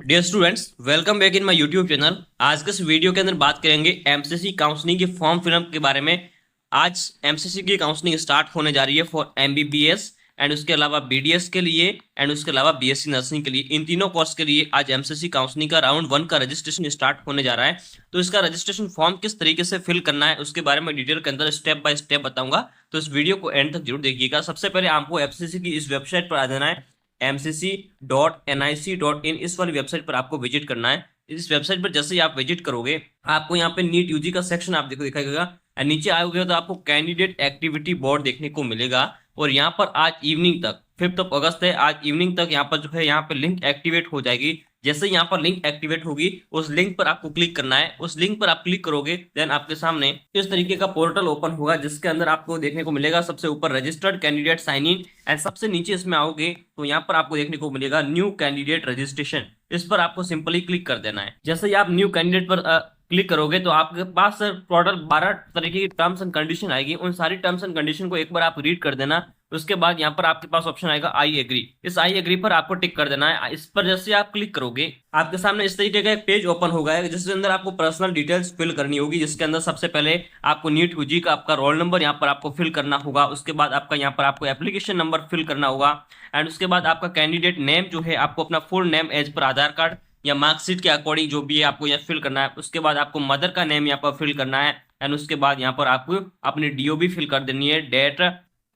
Dear students, welcome back in my YouTube channel. आज के इस वीडियो के अंदर बात करेंगे एमसीसी काउंसलिंग के फॉर्म फिलअप के बारे में। आज एमसीसी की काउंसलिंग स्टार्ट होने जा रही है फॉर एमबीबीएस एंड उसके अलावा बीडीएस के लिए एंड उसके अलावा बीएससी नर्सिंग के लिए। इन तीनों कोर्स के लिए आज एमसीसी काउंसलिंग का राउंड 1 का रजिस्ट्रेशन स्टार्ट होने जा रहा है। तो इसका रजिस्ट्रेशन फॉर्म किस तरीके से फिल करना है उसके बारे में डिटेल के अंदर स्टेप बाय स्टेप बताऊंगा। तो इस वीडियो को एंड तक जरूर देखिएगा। सबसे पहले आपको एमसीसी की इस वेबसाइट पर आ जाना है, mcc.nic.in। इस वाली वेबसाइट पर आपको विजिट करना है। इस वेबसाइट पर जैसे ही आप विजिट करोगे आपको यहाँ पे नीट यूजी का सेक्शन आप देखो दिखाएगा। नीचे आओगे तो आपको कैंडिडेट एक्टिविटी बोर्ड देखने को मिलेगा और यहाँ पर आज इवनिंग तक 5 अगस्त है, आज इवनिंग तक यहाँ पर जो है यहाँ पे लिंक एक्टिवेट हो जाएगी। जैसे यहाँ पर लिंक एक्टिवेट होगी उस लिंक पर आपको क्लिक करना है। उस लिंक पर आप क्लिक करोगे देन आपके सामने इस तरीके का पोर्टल ओपन होगा जिसके अंदर आपको देखने को मिलेगा सबसे ऊपर registered candidate sign in and सबसे नीचे इसमें आओगे तो यहाँ पर आपको देखने को मिलेगा न्यू कैंडिडेट रजिस्ट्रेशन। इस पर आपको सिंपली क्लिक कर देना है। जैसे ही आप न्यू कैंडिडेट पर क्लिक करोगे तो आपके पास टोटल 12 तरीके की टर्म्स एंड कंडीशन आएगी। उन सारी टर्म्स एंड कंडीशन को एक बार आप रीड कर देना। उसके बाद यहाँ पर आपके पास ऑप्शन आएगा आई एग्री। इस आई एग्री पर आपको टिक कर देना है। इस पर जैसे आप क्लिक करोगे आपके सामने इस तरीके का एक पेज ओपन होगा जिसके अंदर आपको पर्सनल डिटेल्स फिल करनी होगी, जिसके अंदर सबसे पहले आपको नीट यूजी का आपका रोल नंबर यहाँ पर आपको फिल करना होगा। उसके बाद आपका यहाँ पर आपको एप्लीकेशन नंबर फिल करना होगा एंड उसके बाद आपका कैंडिडेट नेम जो है आपको अपना फुल नेम एज पर आधार कार्ड या मार्कशीट के अकॉर्डिंग जो भी है आपको यहाँ फिल करना है। उसके बाद आपको मदर का नेम यहाँ पर फिल करना है एंड उसके बाद यहाँ पर आपको अपनी डीओबी फिल कर देनी है, डेट,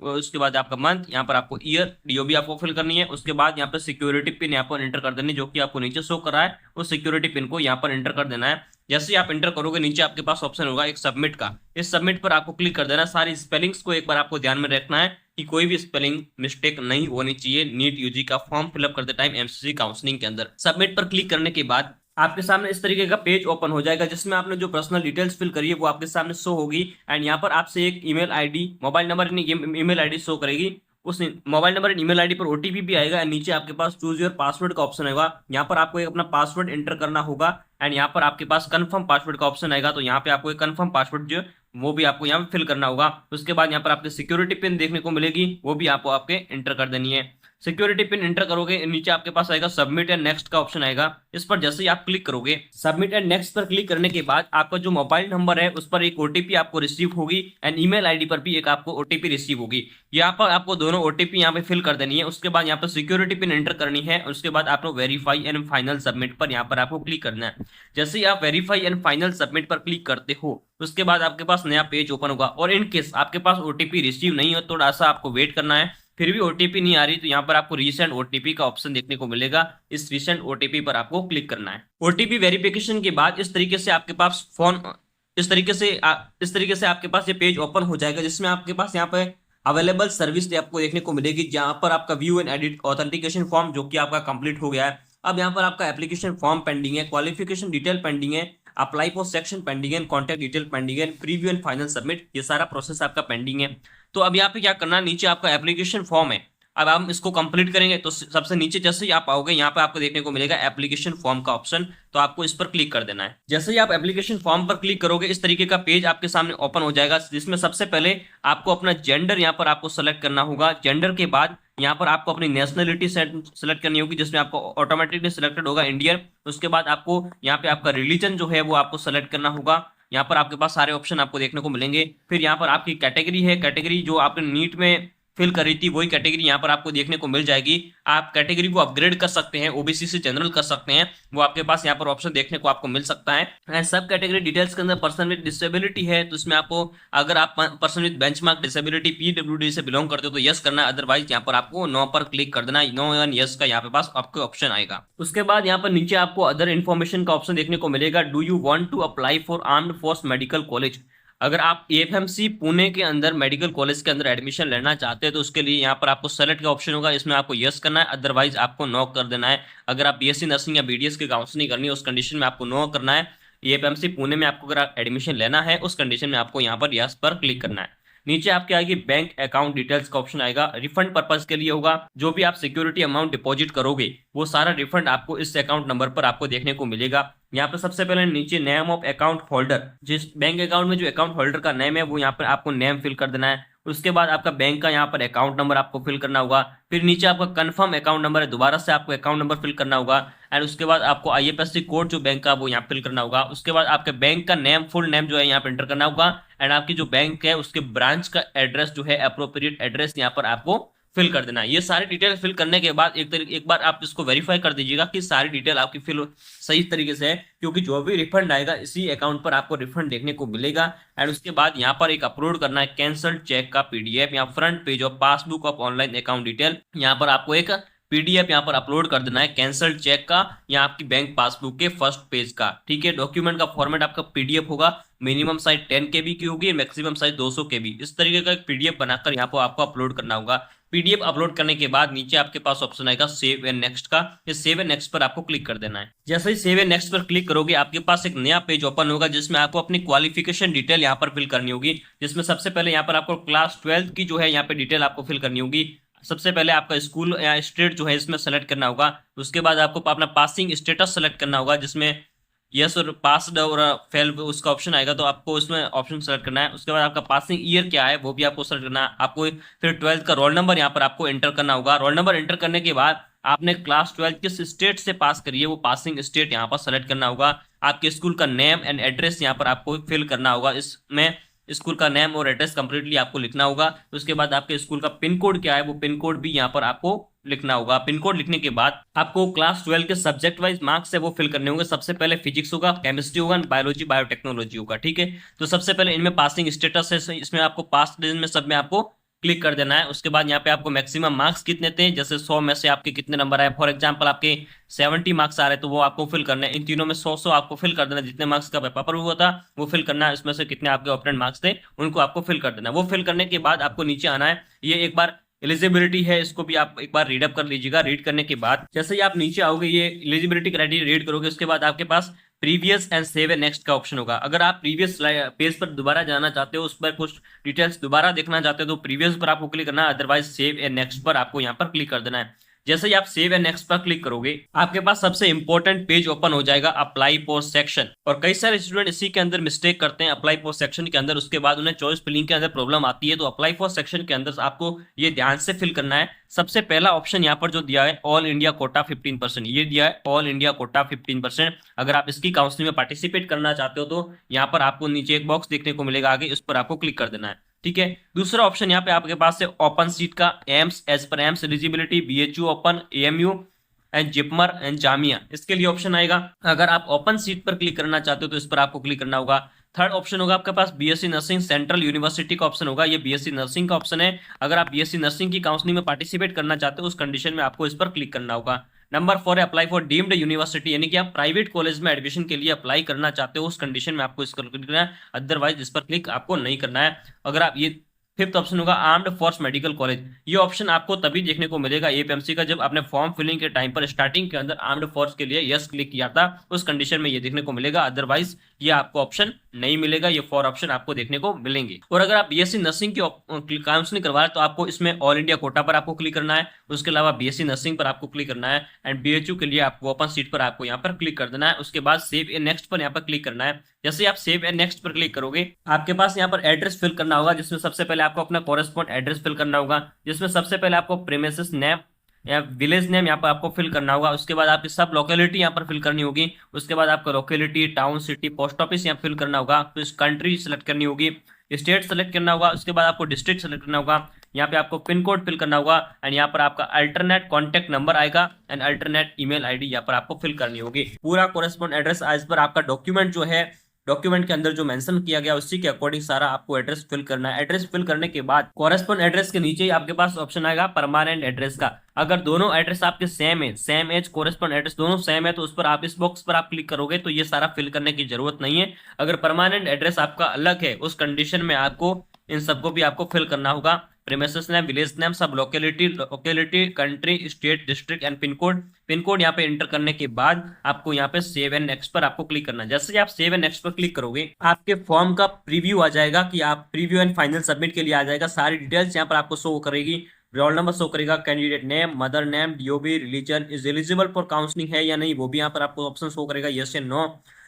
उसके बाद आपका मंथ, यहाँ पर आपको ईयर, डीओबी आपको फिल करनी है। उसके बाद यहाँ पर सिक्योरिटी पिन यहाँ पर एंटर कर देनी है जो कि आपको नीचे शो कर रहा है। उस सिक्योरिटी पिन को यहाँ पर एंटर कर देना है। जैसे ही आप एंटर करोगे नीचे आपके पास ऑप्शन होगा एक सबमिट का। इस सबमिट पर आपको क्लिक कर देना। सारी स्पेलिंग्स को एक बार आपको ध्यान में रखना है कि कोई भी स्पेलिंग मिस्टेक नहीं होनी चाहिए नीट यूजी का फॉर्म फिलअप करते टाइम एमसीसी काउंसलिंग के अंदर। सबमिट पर क्लिक करने के बाद आपके सामने इस तरीके का पेज ओपन हो जाएगा जिसमें आपने जो पर्सनल डिटेल्स फिल करी है वो आपके सामने शो होगी एंड यहाँ पर आपसे एक email ID, mobile number, email ID show करेगी। उस mobile number and email ID पर ओटीपी भी आएगा एंड नीचे आपके पास चूज योर पासवर्ड का ऑप्शन होगा। यहाँ पर आपको एक अपना पासवर्ड एंटर करना होगा एंड यहाँ पर आपके पास कंफर्म पासवर्ड का ऑप्शन आएगा। तो यहाँ पे आपको एक कंफर्म पासवर्ड जो वो भी आपको यहाँ पे फिल करना होगा। उसके बाद यहाँ पर आपके सिक्योरिटी पिन देखने को मिलेगी, वो भी आपको आपके एंटर कर देनी है। सिक्योरिटी पिन एंटर करोगे नीचे आपके पास आएगा सबमिट एंड नेक्स्ट का ऑप्शन आएगा। इस पर जैसे ही आप क्लिक करोगे सबमिट एंड नेक्स्ट पर क्लिक करने के बाद आपका जो मोबाइल नंबर है उस पर एक ओटीपी आपको रिसीव होगी एंड ईमेल आईडी पर भी एक आपको ओटीपी रिसीव होगी। यहाँ पर आपको दोनों ओटीपी यहाँ पे फिल कर देनी है। उसके बाद यहाँ पर सिक्योरिटी पिन एंटर करनी है। उसके बाद आपको वेरीफाई एंड फाइनल सबमिट पर यहाँ पर आपको क्लिक करना है। जैसे ही आप वेरीफाई एंड फाइनल सबमिट पर क्लिक करते हो उसके बाद आपके पास नया पेज ओपन होगा और इन केस आपके पास ओटीपी रिसीव नहीं हो थोड़ा सा आपको वेट करना है। फिर भी ओटीपी नहीं आ रही तो यहाँ पर आपको रीसेंट ओटीपी का ऑप्शन देखने को मिलेगा। इस रीसेंट ओटीपी पर आपको क्लिक करना है। ओटीपी वेरिफिकेशन के बाद इस तरीके से आपके पास फोन इस तरीके से आपके पास ये पेज ओपन हो जाएगा जिसमें आपके पास यहाँ पे अवेलेबल सर्विस आपको देखने को मिलेगी जहां पर आपका view and edit authentication form जो कि आपका कंप्लीट हो गया है। अब यहाँ पर आपका एप्लीकेशन फॉर्म पेंडिंग है, क्वालिफिकेशन डिटेल पेंडिंग है, अप्लाई फॉर सेक्शन पेंडिंग है, कॉन्टैक्ट डिटेल पेंडिंग है, प्रीव्यू एंड फाइनल सबमिट, ये सारा प्रोसेस आपका पेंडिंग है। तो अब यहाँ पे क्या करना है, नीचे आपका एप्लीकेशन फॉर्म है। अब हम इसको कंप्लीट करेंगे तो सबसे नीचे जैसे ही आप आओगे यहाँ पे आपको देखने को मिलेगा एप्लीकेशन फॉर्म का ऑप्शन, तो आपको इस पर क्लिक कर देना है। जैसे ही आप एप्लीकेशन फॉर्म पर क्लिक करोगे इस तरीके का पेज आपके सामने ओपन हो जाएगा जिसमें सबसे पहले आपको अपना जेंडर यहाँ पर आपको सेलेक्ट करना होगा। जेंडर के बाद यहाँ पर आपको अपनी नेशनलिटी सेलेक्ट करनी होगी जिसमें आपको ऑटोमेटिकली सिलेक्टेड होगा इंडियन। उसके बाद आपको यहाँ पे आपका रिलीजन जो है वो आपको सेलेक्ट करना होगा। यहाँ पर आपके पास सारे ऑप्शन आपको देखने को मिलेंगे। फिर यहाँ पर आपकी कैटेगरी है, कैटेगरी जो आपने नीट में फिल करी थी वही कैटेगरी यहाँ पर आपको देखने को मिल जाएगी। आप कैटेगरी को अपग्रेड कर सकते हैं, ओबीसी से जनरल कर सकते हैं, वो आपके पास यहाँ पर ऑप्शन देखने को आपको मिल सकता है। सब कैटेगरी डिटेल्स के अंदर पर्सन विद डिसेबिलिटी है तो इसमें आपको अगर आप person with benchmark disability PWD से बिलोंग करते हो तो यस करना है, अदरवाइज यहाँ पर आपको नो पर क्लिक कर देना। नो एंड यस का यहाँ पे पास आपको ऑप्शन आएगा। उसके बाद यहाँ पर नीचे आपको अदर इन्फॉर्मेशन का ऑप्शन देखने को मिलेगा। Do you want to apply for armed force medical college, अगर आप एएफएमसी पुणे के अंदर मेडिकल कॉलेज के अंदर एडमिशन लेना चाहते हैं तो उसके लिए यहाँ पर आपको सेलेक्ट का ऑप्शन होगा, इसमें आपको यस करना है, अदरवाइज आपको नो कर देना है। अगर आप बीएससी नर्सिंग या बीडीएस की काउंसलिंग करनी है उस कंडीशन में आपको नो करना है। एएफएमसी पुणे में आपको अगर एडमिशन लेना है उस कंडीशन में आपको यहाँ पर यस पर क्लिक करना है। नीचे आपके आएगी बैंक अकाउंट डिटेल्स का ऑप्शन आएगा, रिफंड पर्पज के लिए होगा। जो भी आप सिक्योरिटी अमाउंट डिपॉजिट करोगे वो सारा रिफंड आपको इस अकाउंट नंबर पर आपको देखने को मिलेगा। यहाँ पर सबसे पहले नीचे नेम ऑफ अकाउंट होल्डर, जिस बैंक अकाउंट में जो अकाउंट होल्डर का नेम है वो यहाँ पर आपको नेम फिल कर देना है। उसके बाद आपका बैंक का यहाँ पर अकाउंट नंबर आपको फिल करना होगा। फिर नीचे आपका कंफर्म अकाउंट नंबर है, दोबारा से आपको अकाउंट नंबर फिल करना होगा। एंड उसके बाद आपको IFSC कोड जो बैंक का वो यहाँ फिल करना होगा। उसके बाद आपके बैंक का नेम, फुल नेम जो है यहाँ पे एंटर करना होगा। एंड आपकी जो बैंक है उसके ब्रांच का एड्रेस जो है, अप्रोप्रिएट एड्रेस यहाँ पर आपको फिल कर देना है। ये सारी डिटेल फिल करने के बाद एक बार आप इसको वेरीफाई कर दीजिएगा कि सारी डिटेल आपकी फिल सही तरीके से है, क्योंकि जो भी रिफंड आएगा इसी अकाउंट पर आपको रिफंड देखने को मिलेगा। एंड उसके बाद यहाँ पर एक अपलोड करना है कैंसल्ड चेक का PDF, यहाँ front page of passbook of online account detail, यहाँ पर आपको एक PDF यहाँ पर अपलोड कर देना है कैंसल्ड चेक का या आपकी बैंक पासबुक के फर्स्ट पेज का। ठीक है, डॉक्यूमेंट का फॉर्मेट आपका PDF होगा, मिनिमम साइज 10 KB की होगी, मैक्सिमम साइज 200 KB। इस तरीके का एक PDF बनाकर यहाँ पर आपको अपलोड करना होगा। PDF अपलोड करने के बाद नीचे आपके पास ऑप्शन आएगा सेव एंड नेक्स्ट का। ये सेव एंड नेक्स्ट पर आपको क्लिक कर देना है। जैसे ही सेव एंड नेक्स्ट पर क्लिक करोगे आपके पास एक नया पेज ओपन होगा, जिसमें आपको अपनी क्वालिफिकेशन डिटेल यहाँ पर फिल करनी होगी। जिसमें सबसे पहले यहाँ पर आपको क्लास 12 की जो है यहाँ पे डिटेल आपको फिल करनी होगी। सबसे पहले आपका स्कूल या स्टेट जो है इसमें सेलेक्ट करना होगा। उसके बाद आपको अपना पासिंग स्टेटस सेलेक्ट करना होगा, जिसमें यस और पास्ड और फेल उसका ऑप्शन आएगा, तो आपको उसमें ऑप्शन सेलेक्ट करना है। उसके बाद आपका पासिंग ईयर क्या है वो भी आपको सेलेक्ट करना है। आपको फिर 12th का रोल नंबर यहाँ पर आपको एंटर करना होगा। रोल नंबर एंटर करने के बाद आपने क्लास 12 किस स्टेट से पास करी है वो पासिंग स्टेट यहाँ पर सेलेक्ट करना होगा। आपके स्कूल का नेम एंड एड्रेस यहाँ पर आपको फिल करना होगा। इसमें स्कूल का नेम और एड्रेस कंप्लीटली आपको लिखना होगा। उसके बाद आपके स्कूल का पिन कोड क्या है वो पिन कोड भी यहाँ पर आपको लिखना होगा। पिन कोड लिखने के बाद आपको क्लास 12 के सब्जेक्ट वाइज मार्क्स है वो फिल करने होंगे। सबसे पहले फिजिक्स होगा, केमिस्ट्री होगा, बायोलॉजी, बायोटेक्नोलॉजी होगा। ठीक है, तो सबसे पहले इनमें पासिंग स्टेटस है, इसमें आपको पास में सब में आपको क्लिक कर देना है। उसके बाद यहाँ पे आपको मैक्सिमम मार्क्स कितने थे, जैसे 100 में से आपके कितने नंबर आए। फॉर एग्जांपल आपके 70 मार्क्स आ रहे हैं तो वो आपको फिल करना है। इन तीनों में 100 आपको फिल कर देना, जितने मार्क्स का पेपर हुआ था वो फिल करना है। उसमें से कितने आपके ऑपरेंट मार्क्स थे उनको आपको फिल कर देना है। वो फिल करने के बाद आपको नीचे आना है। ये एक बार एलिजिबिलिटी है, इसको भी आप एक बार रीड अप कर लीजिएगा। रीड करने के बाद जैसे ही आप नीचे आओगे, ये एलिजिबिलिटी क्राइटेरिया रीड करोगे, उसके बाद आपके पास previous and save and next का ऑप्शन होगा। अगर आप प्रीवियस पेज पर दोबारा जाना चाहते हो, उस पर कुछ डिटेल्स दोबारा देखना चाहते हो तो प्रीवियस पर आपको क्लिक करना है, अदरवाइज सेव एंड नेक्स्ट पर आपको यहाँ पर क्लिक कर देना है। जैसे ही आप सेव एंड नेक्स्ट पर क्लिक करोगे आपके पास सबसे इंपॉर्टेंट पेज ओपन हो जाएगा, अप्लाई फॉर सेक्शन। और कई सारे स्टूडेंट इसी के अंदर मिस्टेक करते हैं अप्लाई फॉर सेक्शन के अंदर, उसके बाद उन्हें चॉइस फिलिंग के अंदर प्रॉब्लम आती है। तो अप्लाई फॉर सेक्शन के अंदर आपको ये ध्यान से फिल करना है। सबसे पहला ऑप्शन यहाँ पर जो दिया है ऑल इंडिया कोटा 15%, ये दिया है ऑल इंडिया कोटा 15%। अगर आप इसकी काउंसलिंग में पार्टिसिपेट करना चाहते हो तो यहाँ पर आपको नीचे एक बॉक्स देखने को मिलेगा, आगे उस पर आपको क्लिक कर देना है। ठीक है, दूसरा ऑप्शन यहाँ पे आपके पास है ओपन सीट का, एम्स एज पर AIIMS eligibility, BHU open, AMU and JIPMER and Jamia, इसके लिए ऑप्शन आएगा। अगर आप ओपन सीट पर क्लिक करना चाहते हो तो इस पर आपको क्लिक करना होगा। थर्ड ऑप्शन होगा आपके पास BSc नर्सिंग सेंट्रल यूनिवर्सिटी का ऑप्शन होगा, ये BSc नर्सिंग का ऑप्शन है। अगर आप BSc नर्सिंग की काउंसलिंग में पार्टिसिपेट करना चाहते हो उस कंडीशन में आपको इस पर क्लिक करना होगा। नंबर 4 है अप्लाई फॉर डीम्ड यूनिवर्सिटी, यानी कि आप प्राइवेट कॉलेज में एडमिशन के लिए अप्लाई करना चाहते हो उस कंडीशन में आपको इस पर क्लिक करना है, अदरवाइज इस पर क्लिक आपको नहीं करना है। अगर आप ये फिफ्थ ऑप्शन होगा आर्म्ड फोर्स मेडिकल कॉलेज, ये ऑप्शन आपको तभी देखने को मिलेगा APMC का जब आपने फॉर्म फिलिंग के टाइम पर स्टार्टिंग के अंदर आर्म्ड फोर्स के लिए यस क्लिक किया था, उस कंडीशन में ये देखने को मिलेगा। अदरवाइज ये आपको ऑप्शन नहीं मिलेगा, ये 4 ऑप्शन आपको देखने को मिलेंगे। और अगर आप BSc नर्सिंग की काउंसलिंग करवा रहे हैं तो आपको इसमें ऑल इंडिया कोटा पर आपको क्लिक करना है। उसके अलावा BSc नर्सिंग पर आपको क्लिक करना है एंड BHU के लिए आपको ओपन सीट पर आपको यहाँ पर क्लिक कर देना है। उसके बाद सेव एंड नेक्स्ट पर यहाँ पर क्लिक करना है। जैसे आप सेव एंड नेक्स्ट पर क्लिक करोगे आपके पास यहाँ पर एड्रेस फिल करना होगा, जिसमें सबसे पहले आपको अपना कॉरेस्पॉन्ड एड्रेस फिल करना होगा, जिसमें सबसे पहले आपको प्रीमिसेस नेम या विलेज नेम यहाँ पर आपको फिल करना होगा। उसके बाद आपकी सब लोकेलिटी यहाँ पर फिल करनी होगी। उसके बाद आपका locality, town, city, post office यहाँ फिल करना होगा। तो इस कंट्री सेलेक्ट करनी होगी, स्टेट सेलेक्ट करना होगा। उसके बाद आपको डिस्ट्रिक्ट सेलेक्ट करना होगा। यहाँ पे आपको पिन कोड फिल करना होगा एंड यहाँ पर आपका अल्टरनेट कॉन्टैक्ट नंबर आएगा एंड अल्टरनेट ईमेल आईडी यहाँ पर आपको फिल करनी होगी। पूरा कॉरेस्पॉन्ड एड्रेस एज पर आपका डॉक्यूमेंट जो है, डॉक्यूमेंट के अंदर जो मेंशन किया गया उसी के अकॉर्डिंग सारा आपको एड्रेस फिल करना है। एड्रेस फिल करने के बाद कॉरेस्पॉन्ड एड्रेस के नीचे ही आपके पास ऑप्शन आएगा परमानेंट एड्रेस का। अगर दोनों एड्रेस आपके सेम है, सेम एज कॉरेस्पॉन्ड एड्रेस दोनों सेम है, तो उस पर आप इस बॉक्स पर आप क्लिक करोगे तो ये सारा फिल करने की जरूरत नहीं है। अगर परमानेंट एड्रेस आपका अलग है उस कंडीशन में आपको इन सबको भी आपको फिल करना होगा। प्रीमिसेस नेम, विलेज नेम, सब locality, country, state, district and pin code. Pin code यहाँ पे एंटर करने के बाद आपको यहाँ पे सेव एंड नेक्स्ट पर आपको क्लिक करना है। जैसे ही आप सेव एंड नेक्स्ट पर क्लिक करोगे आपके फॉर्म का प्रीव्यू आ जाएगा कि आप प्रीव्यू एंड फाइनल सबमिट के लिए आ जाएगा। सारी डिटेल्स यहाँ पर आपको शो करेगी, रोल नंबर शो करेगा, candidate name, mother name, DOB, religion, is eligible for counselling है या नहीं वो भी यहाँ पर आपको ऑप्शन शो करेगा, यस या नो,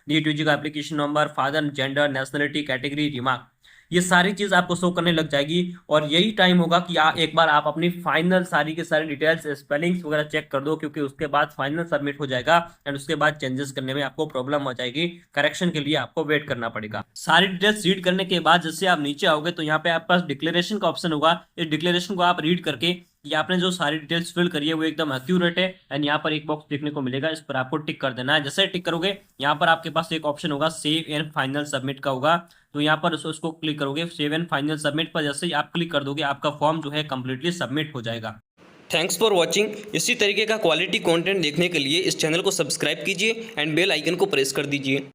नीट यूजी का application number, father, gender, nationality, category, remark. ये सारी चीज आपको शो करने लग जाएगी। और यही टाइम होगा कि एक बार आप अपनी फाइनल सारी के सारी डिटेल्स स्पेलिंग्स वगैरह चेक कर दो, क्योंकि उसके बाद फाइनल सबमिट हो जाएगा एंड उसके बाद चेंजेस करने में आपको प्रॉब्लम हो जाएगी। करेक्शन के लिए आपको वेट करना पड़ेगा। सारी डिटेल्स रीड करने के बाद जैसे आप नीचे आओगे तो यहाँ पे आपके पास डिक्लेरेशन का ऑप्शन होगा। इस डिक्लेरेशन को आप रीड करके ये आपने जो सारी डिटेल्स फिल करी है वो एकदम एक्यूरेट है एंड यहाँ पर एक बॉक्स देखने को मिलेगा, इस पर आपको टिक कर देना है। जैसे टिक करोगे यहाँ पर आपके पास एक ऑप्शन होगा सेव एंड फाइनल सबमिट का होगा, तो यहाँ पर उसको क्लिक करोगे। सेव एंड फाइनल सबमिट पर जैसे ही आप क्लिक कर दोगे आपका फॉर्म जो है कंप्लीटली सबमिट हो जाएगा। Thanks for watching. इसी तरीके का क्वालिटी कंटेंट देखने के लिए इस चैनल को सब्सक्राइब कीजिए एंड बेल आइकन को प्रेस कर दीजिए।